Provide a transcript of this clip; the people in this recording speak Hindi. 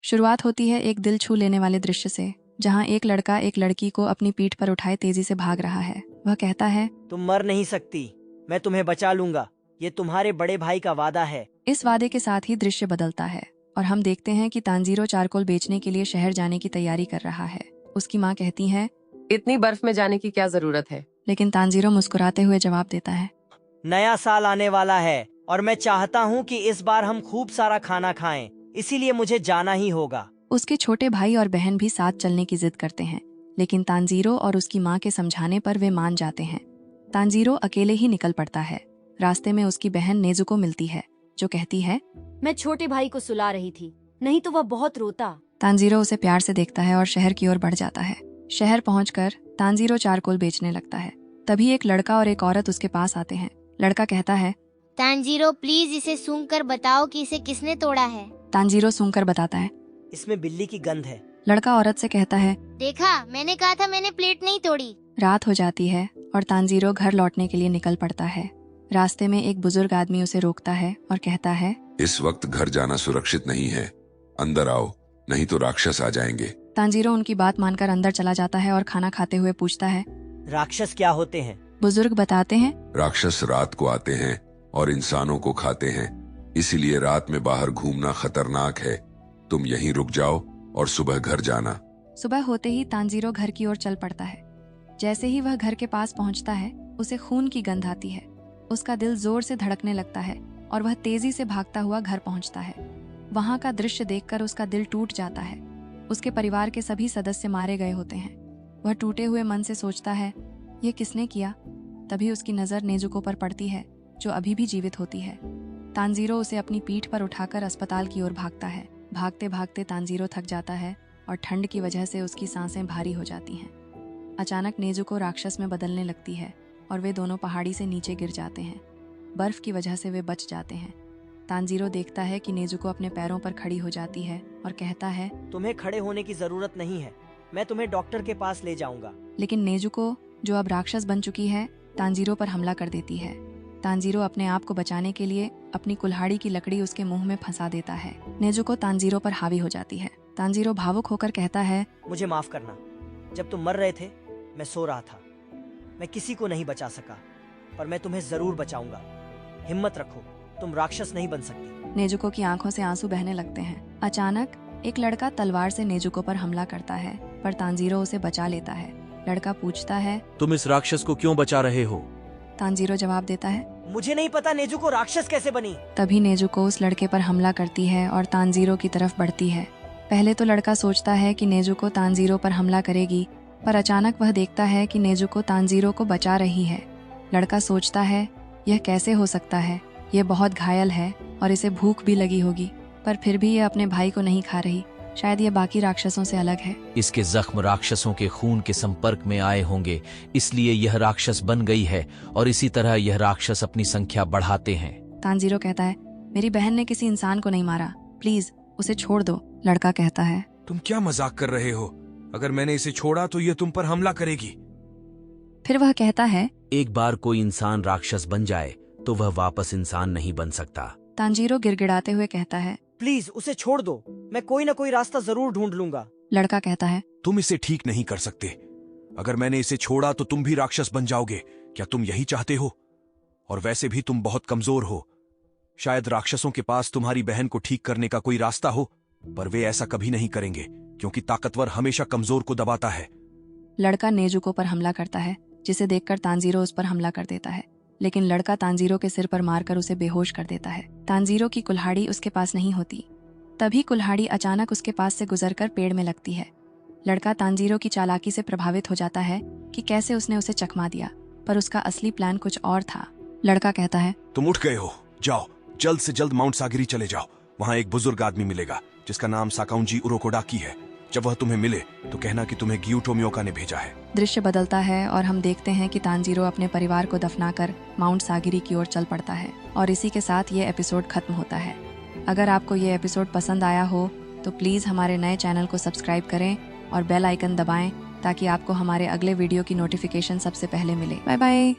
शुरुआत होती है एक दिल छू लेने वाले दृश्य से, जहाँ एक लड़का एक लड़की को अपनी पीठ पर उठाए तेजी से भाग रहा है। वह कहता है, तुम मर नहीं सकती, मैं तुम्हें बचा लूंगा, ये तुम्हारे बड़े भाई का वादा है। इस वादे के साथ ही दृश्य बदलता है और हम देखते हैं कि तांजीरो चारकोल बेचने के लिए शहर जाने की तैयारी कर रहा है। उसकी माँ कहती है, इतनी बर्फ में जाने की क्या जरूरत है। लेकिन तांजीरो मुस्कुराते हुए जवाब देता है, नया साल आने वाला है और मैं चाहता हूँ कि इस बार हम खूब सारा खाना खाएं, इसीलिए मुझे जाना ही होगा। उसके छोटे भाई और बहन भी साथ चलने की जिद करते हैं, लेकिन तांजीरो और उसकी माँ के समझाने पर वे मान जाते हैं। तांजीरो अकेले ही निकल पड़ता है। रास्ते में उसकी बहन नेजुको मिलती है, जो कहती है, मैं छोटे भाई को सुला रही थी, नहीं तो वह बहुत रोता। तांजीरो उसे प्यार से देखता है और शहर की ओर बढ़ जाता है। शहर पहुंचकर तांजीरो चारकोल बेचने लगता है। तभी एक लड़का और एक औरत उसके पास आते हैं। लड़का कहता है, तांजीरो प्लीज इसे सूंघकर बताओ कि इसे किसने तोड़ा है। तांजीरो सूंघकर बताता है। इसमें बिल्ली की गंध है। लड़का औरत से कहता है, देखा, मैंने कहा था, मैंने प्लेट नहीं तोड़ी। रात हो जाती है और तांजीरो घर लौटने के लिए निकल पड़ता है। रास्ते में एक बुजुर्ग आदमी उसे रोकता है और कहता है, इस वक्त घर जाना सुरक्षित नहीं है, अंदर आओ, नहीं तो राक्षस आ जाएंगे। तांजीरो उनकी बात मानकर अंदर चला जाता है और खाना खाते हुए पूछता है, राक्षस क्या होते हैं? बुजुर्ग बताते हैं, राक्षस रात को आते हैं और इंसानों को खाते हैं, इसीलिए रात में बाहर घूमना खतरनाक है। तुम यहीं रुक जाओ और सुबह घर जाना। सुबह होते ही तांजीरो घर की ओर चल पड़ता है। जैसे ही वह घर के पास पहुंचता है, उसे खून की गंध आती है। उसका दिल जोर से धड़कने लगता है और वह तेजी से भागता हुआ घर पहुंचता है। वहां का दृश्य देखकर उसका दिल टूट जाता है। उसके परिवार के सभी सदस्य मारे गए होते हैं। वह टूटे हुए मन से सोचता है, ये किसने किया? तभी उसकी नजर नेजुको पर पड़ती है, जो अभी भी जीवित होती है। तांजीरो उसे अपनी पीठ पर उठाकर अस्पताल की ओर भागता है। भागते भागते तांजीरो थक जाता है और ठंड की वजह से उसकी सांसें भारी हो जाती हैं। अचानक नेजुको राक्षस में बदलने लगती है और वे दोनों पहाड़ी से नीचे गिर जाते हैं। बर्फ की वजह से वे बच जाते हैं। तांजीरो देखता है कि नेजुको अपने पैरों पर खड़ी हो जाती है और कहता है, तुम्हें खड़े होने की जरूरत नहीं है, मैं तुम्हें डॉक्टर के पास ले जाऊंगा। लेकिन नेजुको, जो अब राक्षस बन चुकी है, तांजीरो पर हमला कर देती है। तांजीरो अपने आप को बचाने के लिए अपनी कुल्हाड़ी की लकड़ी उसके मुंह में फंसा देता है। नेजुको तांजीरो पर हावी हो जाती है। तांजीरो भावुक होकर कहता है, मुझे माफ करना, जब तुम मर रहे थे मैं सो रहा था, मैं किसी को नहीं बचा सका, पर मैं तुम्हें जरूर बचाऊंगा। हिम्मत रखो, तुम राक्षस नहीं बन सकती। नेजुको की आंखों से आंसू बहने लगते हैं। अचानक एक लड़का तलवार से नेजुको पर हमला करता है, पर तांजीरो उसे बचा लेता है। लड़का पूछता है, तुम इस राक्षस को क्यों बचा रहे हो? तांजीरो जवाब देता है, मुझे नहीं पता नेजुको राक्षस कैसे बनी। तभी नेजुको उस लड़के पर हमला करती है और तांजीरो की तरफ बढ़ती है। पहले तो लड़का सोचता है कि नेजुको तांजीरो पर हमला करेगी, पर अचानक वह देखता है कि नेजुको तांजीरो को बचा रही है। लड़का सोचता है, यह कैसे हो सकता है? यह बहुत घायल है और इसे भूख भी लगी होगी, पर फिर भी यह अपने भाई को नहीं खा रही। शायद यह बाकी राक्षसों से अलग है। इसके जख्म राक्षसों के खून के संपर्क में आए होंगे, इसलिए यह राक्षस बन गई है और इसी तरह यह राक्षस अपनी संख्या बढ़ाते हैं। तांजीरो कहता है, मेरी बहन ने किसी इंसान को नहीं मारा, प्लीज उसे छोड़ दो। लड़का कहता है, तुम क्या मजाक कर रहे हो? अगर मैंने इसे छोड़ा तो ये तुम पर हमला करेगी। फिर वह कहता है, एक बार कोई इंसान राक्षस बन जाए तो वह वापस इंसान नहीं बन सकता। तांजीरो गिड़गिड़ाते हुए कहता है, प्लीज उसे छोड़ दो, मैं कोई ना कोई रास्ता जरूर ढूंढ लूंगा। लड़का कहता है, तुम इसे ठीक नहीं कर सकते। अगर मैंने इसे छोड़ा तो तुम भी राक्षस बन जाओगे। क्या तुम यही चाहते हो? और वैसे भी तुम बहुत कमजोर हो। शायद राक्षसों के पास तुम्हारी बहन को ठीक करने का कोई रास्ता हो, पर वे ऐसा कभी नहीं करेंगे, क्योंकि ताकतवर हमेशा कमजोर को दबाता है। लड़का नेजुको पर हमला करता है, जिसे देखकर तांजीरो उस पर हमला कर देता है। लेकिन लड़का तांजीरो के सिर पर मारकर उसे बेहोश कर देता है। तांजीरो की कुल्हाड़ी उसके पास नहीं होती। तभी कुल्हाड़ी अचानक उसके पास से गुजरकर पेड़ में लगती है। लड़का तांजीरो की चालाकी से प्रभावित हो जाता है कि कैसे उसने उसे चकमा दिया, पर उसका असली प्लान कुछ और था। लड़का कहता है, तुम उठ गए हो, जाओ जल्द से जल्द माउंट सागिरी चले जाओ। वहाँ एक बुजुर्ग आदमी मिलेगा जिसका नाम साकाउंजी उरोकोडाकी है। जब वह तुम्हें मिले तो कहना कि तुम्हें गियुटो मियोका ने भेजा है। दृश्य बदलता है और हम देखते हैं कि तांजीरो अपने परिवार को दफनाकर माउंट सागिरी की ओर चल पड़ता है। और इसी के साथ ये एपिसोड खत्म होता है। अगर आपको ये एपिसोड पसंद आया हो तो प्लीज़ हमारे नए चैनल को सब्सक्राइब करें और बेल आइकन दबाएं, ताकि आपको हमारे अगले वीडियो की नोटिफिकेशन सबसे पहले मिले। Bye bye.